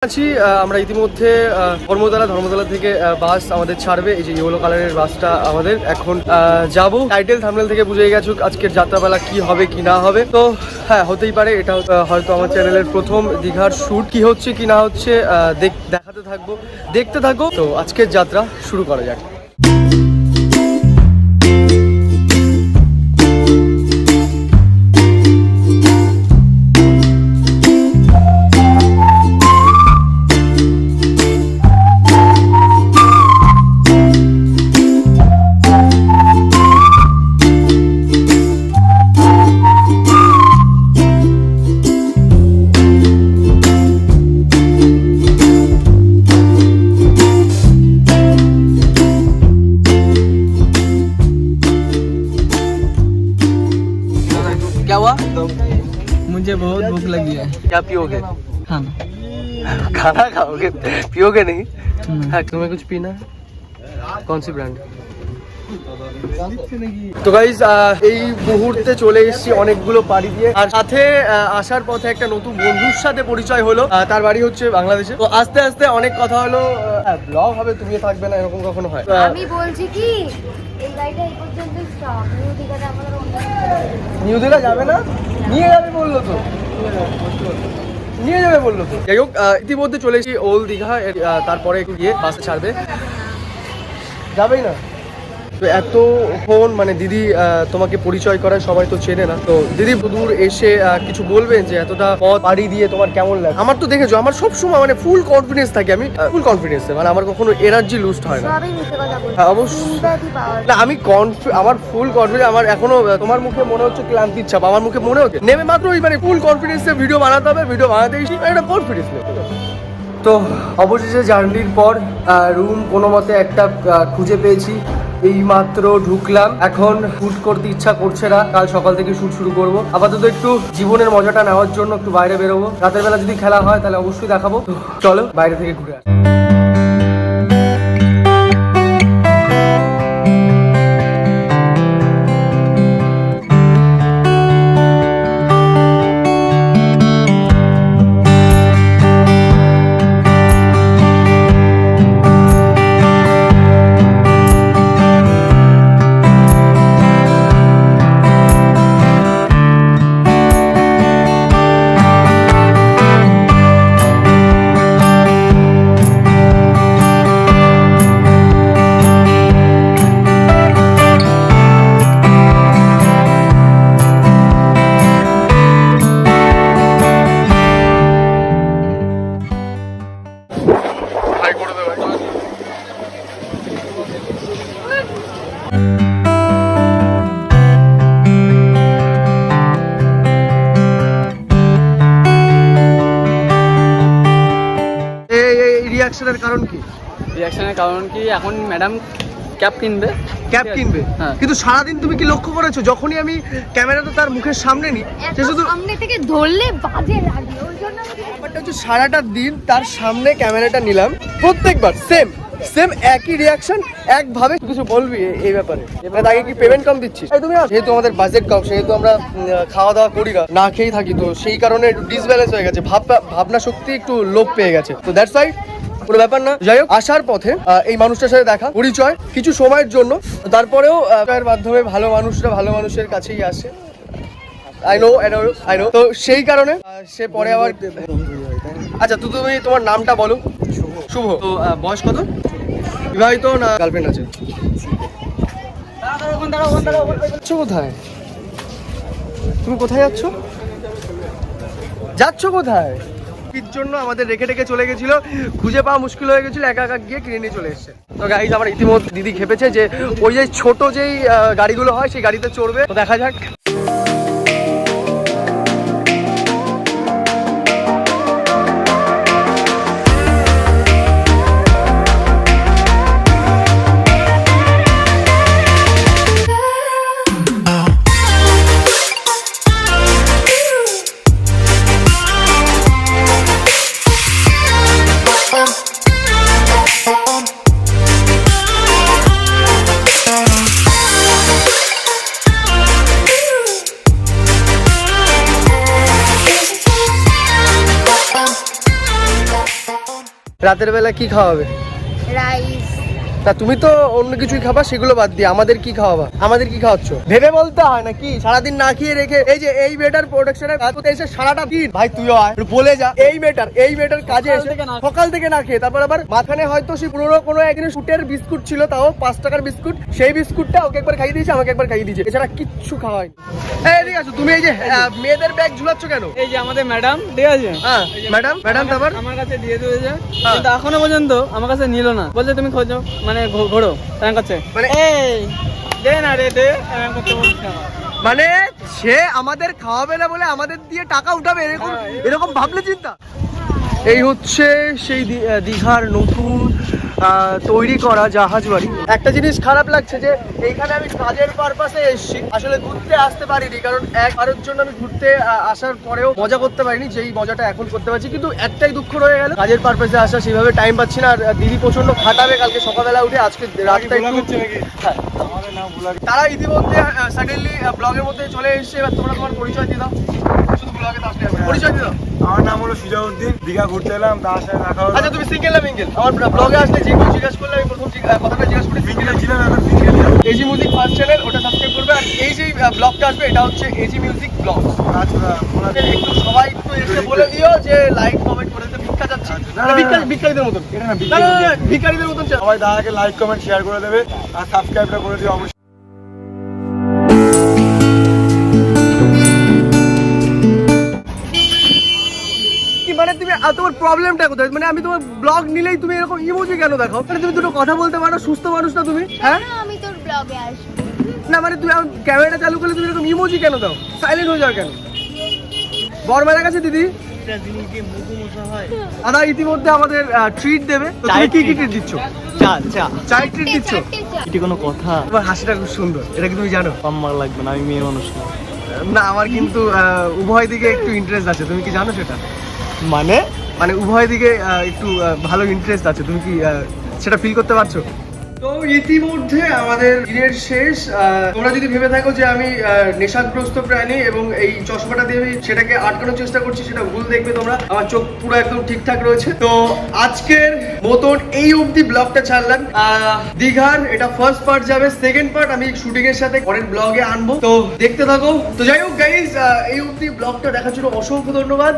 আছি আমরা ইতিমধ্যে ধর্মতলা থেকে বাস আমাদের ছাড়বে। এই যে ইয়েলো কালারের বাসটা আমাদের এখন যাব। টাইটেল থাম্বনেল থেকে বুঝে গেছো আজকের যাত্রাবেলা কি হবে কি না হবে। তো হ্যাঁ, হতেই পারে এটা হয়তো আমার চ্যানেলের প্রথম দীঘার শুট। কি হচ্ছে কি না হচ্ছে দেখাতে থাকবো, দেখতে থাকো। তো আজকের যাত্রা শুরু করা যাক। क्या हुआ? मुझे बहुत भूख लगी है। क्या पियोगे? खाना खाना खाओगे, पियोगे नहीं? हाँ, तुम्हें कुछ पीना है? कौन सी ब्रांड? তো গাইস এই মুহূর্তে চলে এসেছি অনেকগুলো পাড়ি দিয়ে, আর সাথে আসার পথে একটা নতুন বন্ধুর সাথে পরিচয় হলো। তার বাড়ি হচ্ছে বাংলাদেশে। তো আস্তে আস্তে অনেক কথা হলো। ব্লগ হবে, তুমিও থাকবে না, এরকম কখনো হয়? আমি বলছি কি এই গাড়িটা এই পর্যন্ত স্টপ। নিউ দীঘাতে আমাদের নিউ দীঘা যাবে না? নিয়ে যাবে বললো তো, নিয়ে যাবে বললো তো। যাই হোক, ইতিমধ্যে চলে এসেছি ওল্ড দীঘা। তারপরে একটু গিয়ে বাসে ছাড়বে, যাবেই না তো এতক্ষণ মানে দিদি তোমাকে পরিচয় করায় সবাই তো চেনে না। তো দিদি দূর এসে কিছু বলবেন যে এতটা পথ পাড়ি দিয়ে তোমার কেমন লাগে? আমার তো দেখেছো আমার সবসময় মানে ফুল কনফিডেন্স থাকে, আমি ফুল কনফিডেন্স, মানে আমার কখনো এনার্জি লুজ হয় না। সবই মিথ্যে কথা বলছি। অবশ্যই পাওয়ার না, আমি আমার ফুল কনফিডেন্স। আমার এখনো তোমার মুখে মনে হচ্ছে ক্লান্তির ছাপ, আমার মুখে মনে হচ্ছে নেমে মাত্রই মানে ফুল কনফিডেন্সে ভিডিও বানাতে হবে। ভিডিও বানাতেই একটা কনফিডেন্স নেই। তো অবশেষে জার্নির পর রুম কোনো মতে একটা খুঁজে পেয়েছি। এই মাত্র ঢুকলাম, এখন শুট করতে ইচ্ছা করছে না। কাল সকাল থেকে শুট শুরু করব। আপাতত একটু জীবনের মজাটা নেওয়ার জন্য একটু বাইরে বেরোবো। রাতের বেলা যদি খেলা হয় তাহলে অবশ্যই দেখাবো। চলো বাইরে থেকে ঘুরে আসি। রিঅ্যাকশনের কারণ কি? রিঅ্যাকশনের কারণ কি, এখন ম্যাডাম ক্যাপ কিনবে। ক্যাপ কিনবে, হ্যাঁ। কিন্তু সারাদিন তুমি কি লক্ষ্য করেছো যখনই আমি ক্যামেরাটা তার মুখের সামনে নিই, সে শুধু সামনে থেকে ধরলে বাজে লাগে, ওই জন্য ব্যাপারটা হচ্ছে সারাটা দিন তার সামনে ক্যামেরাটা নিলাম, প্রত্যেকবার সেম একই রিঅ্যাকশন, একভাবে। কিছু বলবি এই ব্যাপারে? মানে তাকে কি পেমেন্ট কম দিচ্ছিস? তুমি যেহেতু আমাদের বাজেট কম, সেহেতু আমরা খাওয়া দাওয়া করি না খেয়েই থাকি, তো সেই কারণে একটু ডিসব্যালেন্স হয়ে গেছে, ভাবনা শক্তি একটু লোপ পেয়ে গেছে। তো দ্যাটস ওয়াই, কোনো ব্যাপার না। যাই হোক, আসার পথে এই মানুষটার সাথে দেখা পরিচয় কিছু সময়ের জন্য, তারপরেও এর মাধ্যমে ভালো মানুষরা ভালো মানুষের কাছেই আসে। I know. তো সেই কারণে সে পরে আবার, আচ্ছা তুমি তোমার নামটা বলো। শুভ। তো বয়স কত? বিবাহিত না গার্লফ্রেন্ড আছে? কোথায় তুমি? কোথায় যাচ্ছ কোথায়? এর জন্য আমাদের রেখে চলে গেছিল, খুঁজে পাওয়া মুশকিল হয়ে গেছিল, একা গিয়ে কিনে নিয়ে চলে এসছে। তো গাইজ আমার ইতিমধ্যে দিদি খেপেছে যে ওই যে ছোট যেই গাড়িগুলো হয় সেই গাড়িতে চড়বে। তো দেখা যাক। রাতের বেলা কি খাওয়াবে? রাইস। তা তুমি তো অন্য কিছুই খাবা, সেগুলো বাদ দিয়ে আমাদের কি খাওয়াবা? আমাদের কি খাওয়াচ্ছ ভেবে বলতে হয় নাকি? সারাদিন না খেয়ে রেখে এই যে এই মেয়েটার প্রোডাকশনে কাজ করতে এসে সারাটা দিন, ভাই তুইও আয় একটু বলে যা। এই মেয়েটার কাজে এসে সকাল থেকে না খেয়ে, তারপর আবার মাঝখানে হয়তো সে পুরোনো কোনো একদিন শুটের বিস্কুট ছিল, তাও 5 টাকার বিস্কুট, সেই বিস্কুটটা ওকে একবার খাইয়ে দিয়েছে, আমাকে একবার খাইয়ে দিয়েছে, এছাড়া কিচ্ছু খাওয়ায়নি। এই ঠিক আছে, তুমি এই যে মেয়েদের ব্যাগ ঝুলাচ্ছ কেন? এই যে আমাদের ম্যাডাম, ঠিক আছে? হ্যাঁ ম্যাডাম তারপর আমার কাছে দিয়ে দিয়েছে, কিন্তু এখনো পর্যন্ত আমার কাছে নিল না। বলছে তুমি খোঁজো, মানে ঘোরো এরকম করছে, মানে এই দে না রে দে, এরকম করতে বলছে আমার। মানে সে আমাদের খাওয়াবে না বলে আমাদের দিয়ে টাকা উঠাবে, এরকম ভাবলে চিন্তা। এই হচ্ছে সেই দীঘার নতুন তৈরি করা জাহাজ বাড়ি। একটা জিনিস খারাপ লাগছে যে এইখানে আমি কাজের পারপাসে এসেছি, আসলে ঘুরতে আসতে পারিনি, কারণ একবারের জন্য আমি ঘুরতে আসার পরেও মজা করতে পারিনি যেই মজাটা এখন করতে পারছি। কিন্তু একটাই দুঃখ রয়ে গেল, কাজের পারপাসে আসা সেইভাবে টাইম পাচ্ছি না। আর দিদি প্রচন্ড খাটাবে কালকে সকালবেলা উঠে, আজকে রাতটা একটু হ্যাঁ। তারা ইতিমধ্যে সাডেনলি ব্লগের মধ্যে চলে এসেছে। এবার তোমরা তোমার পরিচয় দিয়ে দাও, শুধু ব্লগে আসলে পরিচয় দিয়ে দাও। আমার নাম হলো সুজাউদ্দিন, দীঘা ঘুরতে এলাম, তার সাথে দেখা হলো। আচ্ছা তুমি সিঙ্গেল না মিঙ্গেল? আমার ব্লগে আসলে যে কেউ জিজ্ঞাসা করলে আমি প্রথম কথাটা জিজ্ঞাসা করি সিঙ্গেল ছিলাম, এখন single. AG music first channel, ওটা সাবস্ক্রাইব করবে। আর এই যে ব্লগটা আসবে এটা হচ্ছে এজি মিউজিক ব্লগ। আচ্ছা একটু সবাই একটু এসে বলে দিও যে লাইক কমেন্ট করে দিতে, ভিক্ষা যাচ্ছে ভিক্ষারীদের মতন, এটা না না না না, ভিখারিদের মতন চাও। সবাই দাদাকে লাইক কমেন্ট শেয়ার করে দেবে আর সাবস্ক্রাইবটা করে দিও অবশ্যই। কি মানে তুমি তোমার প্রবলেমটা কোথায়? মানে আমি তোমার ব্লগ নিলেই তুমি এরকম ইমোজি কেন দেখাও? মানে তুমি দুটো কথা বলতে পারো, সুস্থ মানুষ না তুমি? হ্যাঁ কেন আমি তোর ব্লগে আসবো? না মানে তুমি ক্যামেরাটা চালু করলে তুমি এরকম ইমোজি কেন দাও? সাইলেন্ট হয়ে যাও কেন? বরমেলা কাছে দিদি দাদা ইতিমধ্যে আমাদের ট্রিট দেবে, তো তুমি কি কি ট্রিট দিচ্ছ? চাই ট্রিট দিচ্ছ? এটি কোনো কথা? তোমার হাসিটা খুব সুন্দর, এটা কি তুমি জানো? আমার লাগবে না, আমি মেয়ে মানুষ না। না আমার কিন্তু উভয় দিকে একটু ইন্টারেস্ট আছে, তুমি কি জানো সেটা? মানে মানে উভয় দিকে একটু ভালো ইন্টারেস্ট আছে, তুমি কি সেটা ফিল করতে পারছো? তো ইতিমধ্যে আমাদের দিনের শেষ। তোমরা যদি ভেবে থাকো যে আমি নেশাগ্রস্ত প্রাণী এবং এই চশমাটা দিয়ে আমি সেটাকে আটকানোর চেষ্টা করছি, সেটা ভুল দেখবে তোমরা। আমার চোখ পুরো একদম ঠিকঠাক রয়েছে। তো আজকের মতন এই অবধি ব্লগটা ছাড়লাম। দীঘার এটা ফার্স্ট পার্ট যাবে, সেকেন্ড পার্ট আমি শুটিং এর সাথে পরের ব্লগে আনবো, তো দেখতে থাকো। তো যাই হোক গাইজ, এই অবধি ব্লগটা দেখার জন্য অসংখ্য ধন্যবাদ।